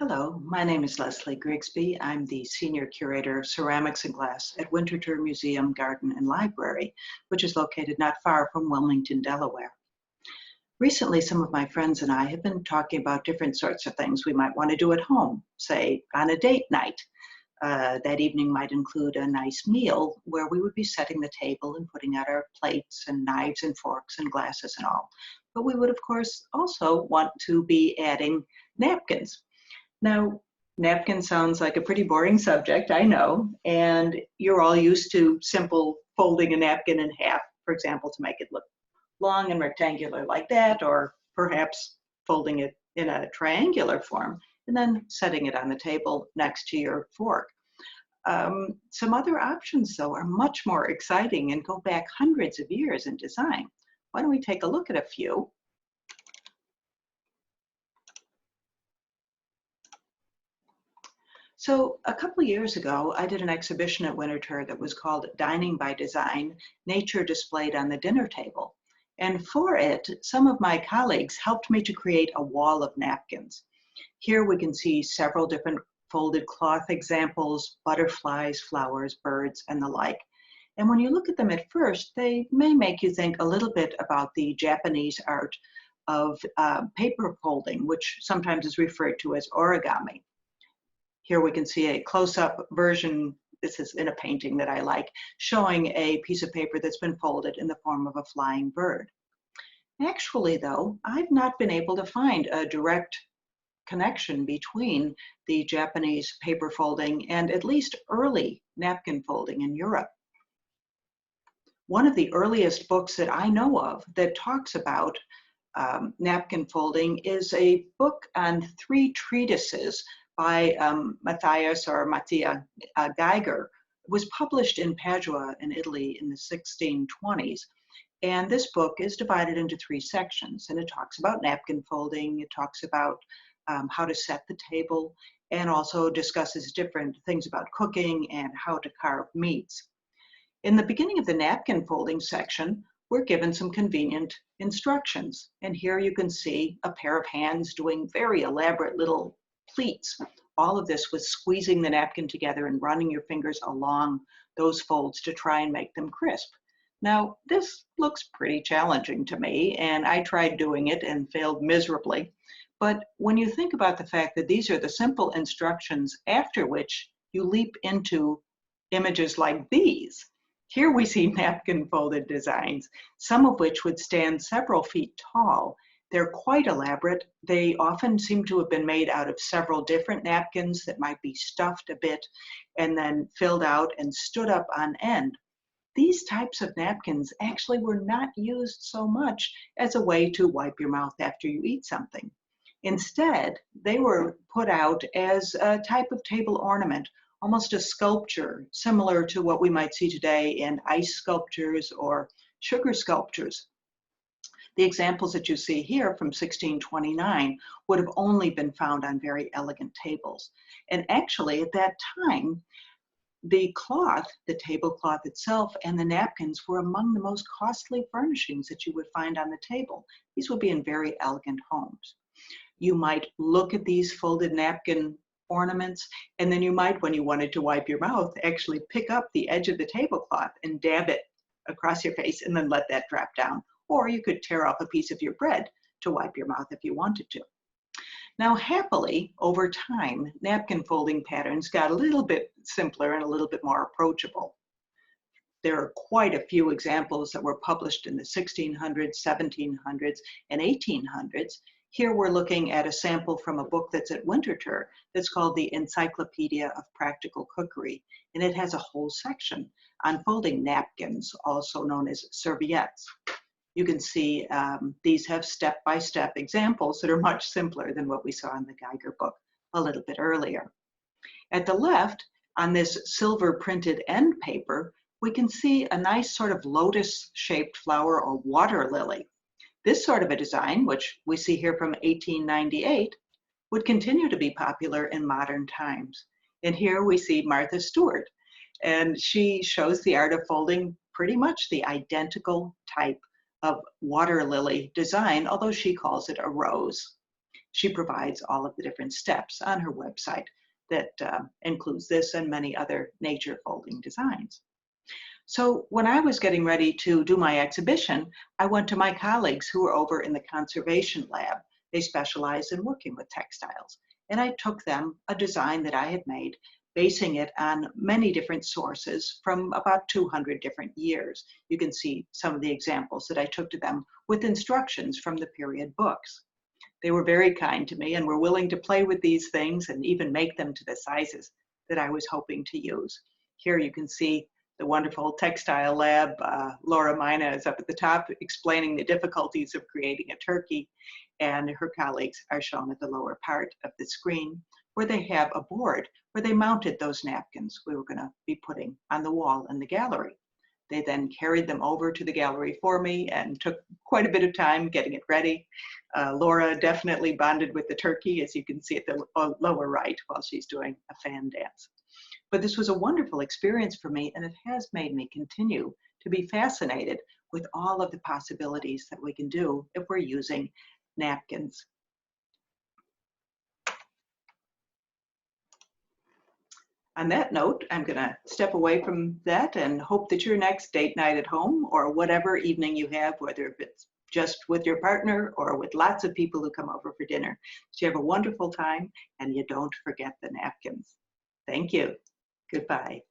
Hello, my name is Leslie Grigsby. I'm the Senior Curator of Ceramics and Glass at Winterthur Museum, Garden and Library, which is located not far from Wilmington, Delaware. Recently, some of my friends and I have been talking about different sorts of things we might want to do at home, say on a date night. That evening might include a nice meal where we would be setting the table and putting out our plates and knives and forks and glasses and all. But we would, of course, also want to be adding napkins. Now, napkin sounds like a pretty boring subject, I know, and you're all used to simple folding a napkin in half, for example, to make it look long and rectangular like that, or perhaps folding it in a triangular form and then setting it on the table next to your fork. Some other options, though, are much more exciting and go back hundreds of years in design. Why don't we take a look at a few? So a couple of years ago, I did an exhibition at Winterthur that was called Dining by Design, Nature Displayed on the Dinner Table. And for it, some of my colleagues helped me to create a wall of napkins. Here we can see several different folded cloth examples, butterflies, flowers, birds, and the like. And when you look at them at first, they may make you think a little bit about the Japanese art of paper folding, which sometimes is referred to as origami. Here we can see a close-up version, this is in a painting that I like, showing a piece of paper that's been folded in the form of a flying bird. Actually, though, I've not been able to find a direct connection between the Japanese paper folding and at least early napkin folding in Europe. One of the earliest books that I know of that talks about napkin folding is a book on 3 treatises by Matthias Geiger. It was published in Padua in Italy in the 1620s. And this book is divided into 3 sections, and it talks about napkin folding, it talks about how to set the table, and also discusses different things about cooking and how to carve meats. In the beginning of the napkin folding section, we're given some convenient instructions. And here you can see a pair of hands doing very elaborate little pleats. All of this was squeezing the napkin together and running your fingers along those folds to try and make them crisp. Now, this looks pretty challenging to me, and I tried doing it and failed miserably. But when you think about the fact that these are the simple instructions after which you leap into images like these, here we see napkin folded designs, some of which would stand several feet tall. They're quite elaborate. They often seem to have been made out of several different napkins that might be stuffed a bit and then filled out and stood up on end. These types of napkins actually were not used so much as a way to wipe your mouth after you eat something. Instead, they were put out as a type of table ornament, almost a sculpture, similar to what we might see today in ice sculptures or sugar sculptures. The examples that you see here from 1629 would have only been found on very elegant tables. And actually, at that time, the cloth, the tablecloth itself, and the napkins were among the most costly furnishings that you would find on the table. These would be in very elegant homes. You might look at these folded napkin ornaments, and then you might, when you wanted to wipe your mouth, actually pick up the edge of the tablecloth and dab it across your face and then let that drop down. Or you could tear off a piece of your bread to wipe your mouth if you wanted to. Now, happily, over time, napkin folding patterns got a little bit simpler and a little bit more approachable. There are quite a few examples that were published in the 1600s, 1700s, and 1800s. Here we're looking at a sample from a book that's at Winterthur that's called the Encyclopedia of Practical Cookery, and it has a whole section on folding napkins, also known as serviettes. You can see these have step-by-step examples that are much simpler than what we saw in the Geiger book a little bit earlier. At the left, on this silver printed end paper, we can see a nice sort of lotus-shaped flower or water lily. This sort of a design, which we see here from 1898, would continue to be popular in modern times. And here we see Martha Stewart, and she shows the art of folding pretty much the identical type of water lily design, although she calls it a rose. She provides all of the different steps on her website that includes this and many other nature folding designs. So when I was getting ready to do my exhibition, I went to my colleagues who were over in the conservation lab. They specialize in working with textiles. And I took them a design that I had made, basing it on many different sources from about 200 different years. You can see some of the examples that I took to them with instructions from the period books. They were very kind to me and were willing to play with these things and even make them to the sizes that I was hoping to use. Here you can see the wonderful Textile Lab. Laura Mina is up at the top explaining the difficulties of creating a turkey, and her colleagues are shown at the lower part of the screen, where they have a board where they mounted those napkins we were going to be putting on the wall in the gallery. They then carried them over to the gallery for me and took quite a bit of time getting it ready. Laura definitely bonded with the turkey, as you can see at the lower right, while she's doing a fan dance. But this was a wonderful experience for me, and it has made me continue to be fascinated with all of the possibilities that we can do if we're using napkins. On that note, I'm going to step away from that and hope that your next date night at home, or whatever evening you have, whether it's just with your partner or with lots of people who come over for dinner, that you have a wonderful time and you don't forget the napkins. Thank you. Goodbye.